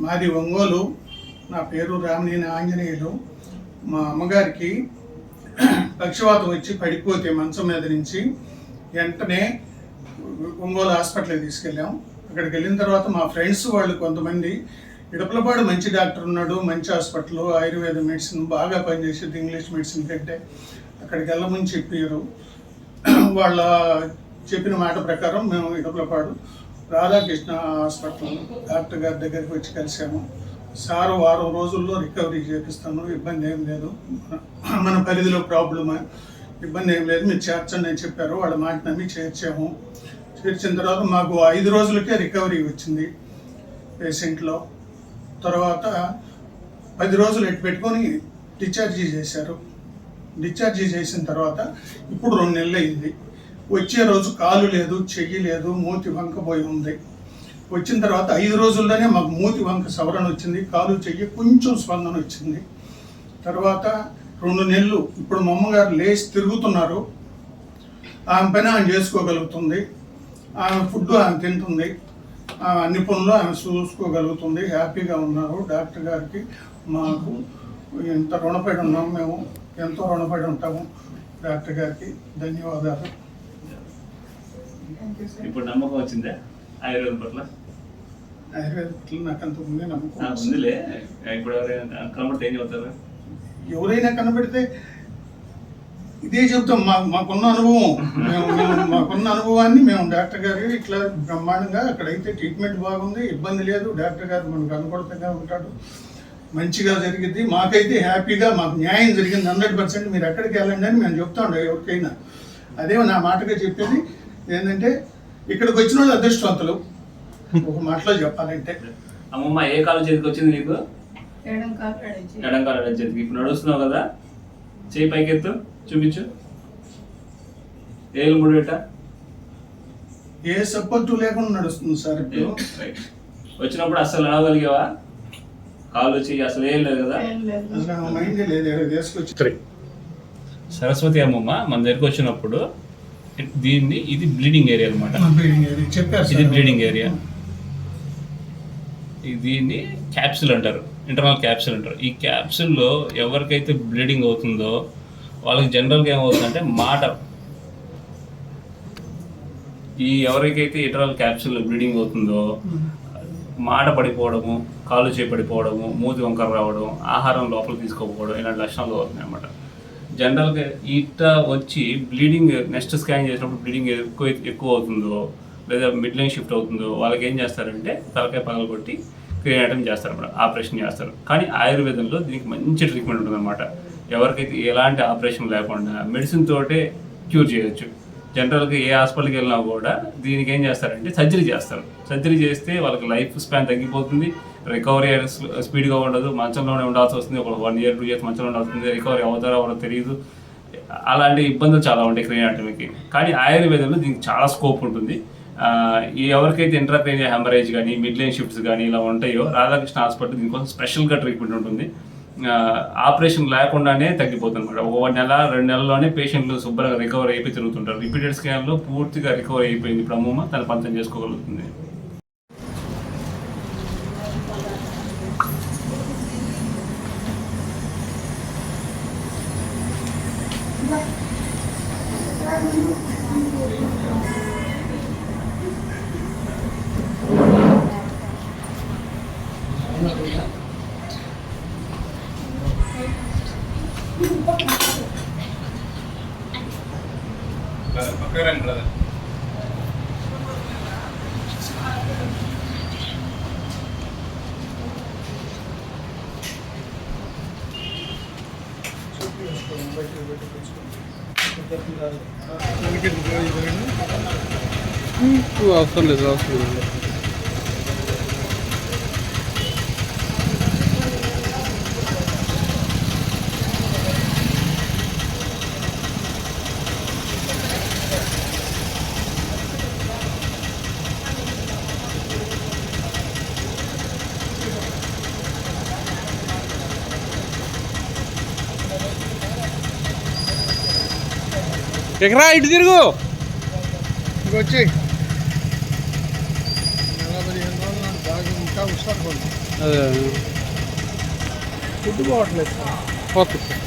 మాది ఒంగోలు. నా పేరు రామినేని ఆంజనేయులు. మా అమ్మగారికి పక్షవాతం వచ్చి పడిపోతే మంచం మీద నుంచి వెంటనే ఒంగోలు హాస్పిటల్కి తీసుకెళ్ళాం. అక్కడికి వెళ్ళిన తర్వాత మా ఫ్రెండ్స్ వాళ్ళు కొంతమంది ఇడపలపాడు మంచి డాక్టర్ ఉన్నాడు, మంచి హాస్పిటల్, ఆయుర్వేద మెడిసిన్ బాగా పనిచేసేది ఇంగ్లీష్ మెడిసిన్ కంటే, అక్కడికి వెళ్ళమని చెప్పారు. వాళ్ళ చెప్పిన మాట ప్రకారం మేము ఇడపలపాడు రాధాకృష్ణ హాస్పిటల్ డాక్టర్ గారి దగ్గరికి వచ్చి కలిసాము. సారు వారం రోజుల్లో రికవరీ చేపిస్తాను, ఇబ్బంది ఏం లేదు, మన పరిధిలో ప్రాబ్లమ్ ఇబ్బంది ఏం లేదు, మీరు చేర్చండి అని చెప్పారు. వాళ్ళ మాట నమ్మి చేర్చాము. చేర్చిన తర్వాత మాకు 5 రోజులకే రికవరీ వచ్చింది పేషెంట్లో. తర్వాత 10 రోజులు ఎట్టు పెట్టుకొని డిశ్చార్జీ చేశారు. డిశ్చార్జీ చేసిన తర్వాత ఇప్పుడు 2 నెలలు అయింది. వచ్చే రోజు కాలు లేదు, చెయ్యి లేదు, మూతి వంకపోయి ఉంది. వచ్చిన తర్వాత 5 రోజుల్లోనే మాకు మూతి వంక సవరణ వచ్చింది, కాలు చెయ్యి కొంచెం స్పందన వచ్చింది. తర్వాత 2 నెలలు ఇప్పుడు మా అమ్మగారు లేచి తిరుగుతున్నారు. ఆమె పని ఆమె చేసుకోగలుగుతుంది, ఆమె ఫుడ్ ఆమె తింటుంది, అన్ని పనులు ఆమె చూసుకోగలుగుతుంది, హ్యాపీగా ఉన్నారు. డాక్టర్ గారికి మాకు ఎంత రుణపడి ఉన్నాము, మేము ఎంతో రుణపడి ఉంటాము డాక్టర్ గారికి. ధన్యవాదాలు. ఇప్పుడు నమ్మకం వచ్చిందా ఆయుర్వేదం పట్ల? ఆయుర్వేదం పట్ల నాకు అంత ఉంది నమ్మకం ఉందిలే. ఇప్పుడు ఎవరైనా కనబడితే ఏం చెబుతారు? ఎవరైనా కనబడితే ఇదే చెబుతాం. మాకున్న అనుభవం, మాకున్న అనుభవాన్ని మేము డాక్టర్ గారు ఇట్లా బ్రహ్మాండంగా అక్కడైతే ట్రీట్మెంట్ బాగుంది, ఇబ్బంది లేదు, డాక్టర్ గారు మనకు అనుకూలంగా ఉంటాడు, మంచిగా జరిగింది, మాకైతే హ్యాపీగా మాకు న్యాయం జరిగింది 100%. మీరు ఎక్కడికి వెళ్ళండి అని మేము చెప్తా ఉండే ఎవరికైనా. అదే నా మాటగా చెప్పేది ఏంటంటే ఇక్కడికి వచ్చిన వాళ్ళు అదృష్టవంతులు, ఒక మాటలో చెప్పాలంటే. అమ్మమ్మ ఏ కాలు చేతికి వచ్చింది నీకు? ఎడం కాలు చేతికి. ఇప్పుడు నడుస్తున్నావు కదా, చేయి పైకెత్తు, చూపించు. ఏళ్ళు ముడి పెట్ట, ఏ సపోర్టు లేకుండా నడుస్తుంది సార్. ఇప్పుడు వచ్చినప్పుడు అసలు నడవగలిగావా? కాలు వచ్చి అసలు ఏం లేదు కదా, మైండ్ లేదు, తీసుకొచ్చి. సరస్వతి అమ్మమ్మ మన దగ్గరికి వచ్చినప్పుడు ఇది బ్లీడింగ్ ఏరియా అనమాట. ఇది బ్లీడింగ్ ఏరియా. దీన్ని క్యాప్సిల్ అంటారు, ఇంటర్నల్ క్యాప్సిల్ అంటారు. ఈ క్యాప్సిల్లో ఎవరికైతే బ్లీడింగ్ అవుతుందో వాళ్ళకి జనరల్గా ఏమవుతుందంటే ఎవరికైతే ఇంటర్నల్ క్యాప్సిల్ బ్లీడింగ్ అవుతుందో మాట పడిపోవడము, కాలు చేయి పడిపోవడము, మూతి వంకర రావడం, ఆహారం లోపల తీసుకోకపోవడం, ఇలాంటి లక్షణాలు అవుతున్నాయి అన్నమాట. జనరల్గా వచ్చి బ్లీడింగ్ నెక్స్ట్ స్కాన్ చేసినప్పుడు బ్లీడింగ్ ఎక్కువ అవుతుందో లేదా మిడ్ లైన్ షిఫ్ట్ అవుతుందో వాళ్ళకి ఏం చేస్తారంటే తలకాయ పగలగొట్టి క్రియేటమ్ చేస్తారన్నమాట, ఆపరేషన్ చేస్తారు. కానీ ఆయుర్వేదంలో దీనికి మంచి ట్రీట్మెంట్ ఉంటుందన్నమాట. ఎవరికైతే ఎలాంటి ఆపరేషన్ లేకుండా మెడిసిన్ తోటే క్యూర్ చేయొచ్చు. జనరల్గా ఏ హాస్పిటల్కి వెళ్ళినా కూడా దీనికి ఏం చేస్తారంటే సర్జరీ చేస్తారు. సర్జరీ చేస్తే వాళ్ళకి లైఫ్ స్పాన్ తగ్గిపోతుంది, రికవరీ స్పీడ్గా ఉండదు, మంచంలోనే ఉండాల్సి వస్తుంది. ఒక 1 year 2 years మంచంలో ఉండాల్సింది, రికవరీ అవుతారో అవరో తెలియదు. అలాంటి ఇబ్బందులు చాలా ఉంటాయి క్రియాటమీకి. కానీ ఆయుర్వేదంలో దీనికి చాలా స్కోప్ ఉంటుంది. ఎవరికైతే ఇంట్రాక్రేనియల్ హెమరేజ్ కానీ మిడ్ లైన్ షిఫ్ట్స్ కానీ ఇలా ఉంటాయో రాధాకృష్ణ హాస్పిటల్ దీనికోసం స్పెషల్గా ట్రీట్మెంట్ ఉంటుంది. ఆపరేషన్ లేకుండానే తగ్గిపోతుంది అనమాట. 1 నెల 2 నెలల్లోనే పేషెంట్లు శుభ్రంగా రికవర్ అయిపోయి తిరుగుతుంటారు. రిపీటెడ్ స్కాన్లో పూర్తిగా రికవర్ అయిపోయింది. ఇప్పుడు అమ్మమ్మ తన పంతం చేసుకోగలుగుతుంది. అవసరం లేదు, అవసరం లేదు. ఎక్కరా ఇటు తిరుగు వచ్చి 40 రోజులు బాగా ఇంకా అదే ఫుడ్ పోవట్లేదు సార్. Okay sir.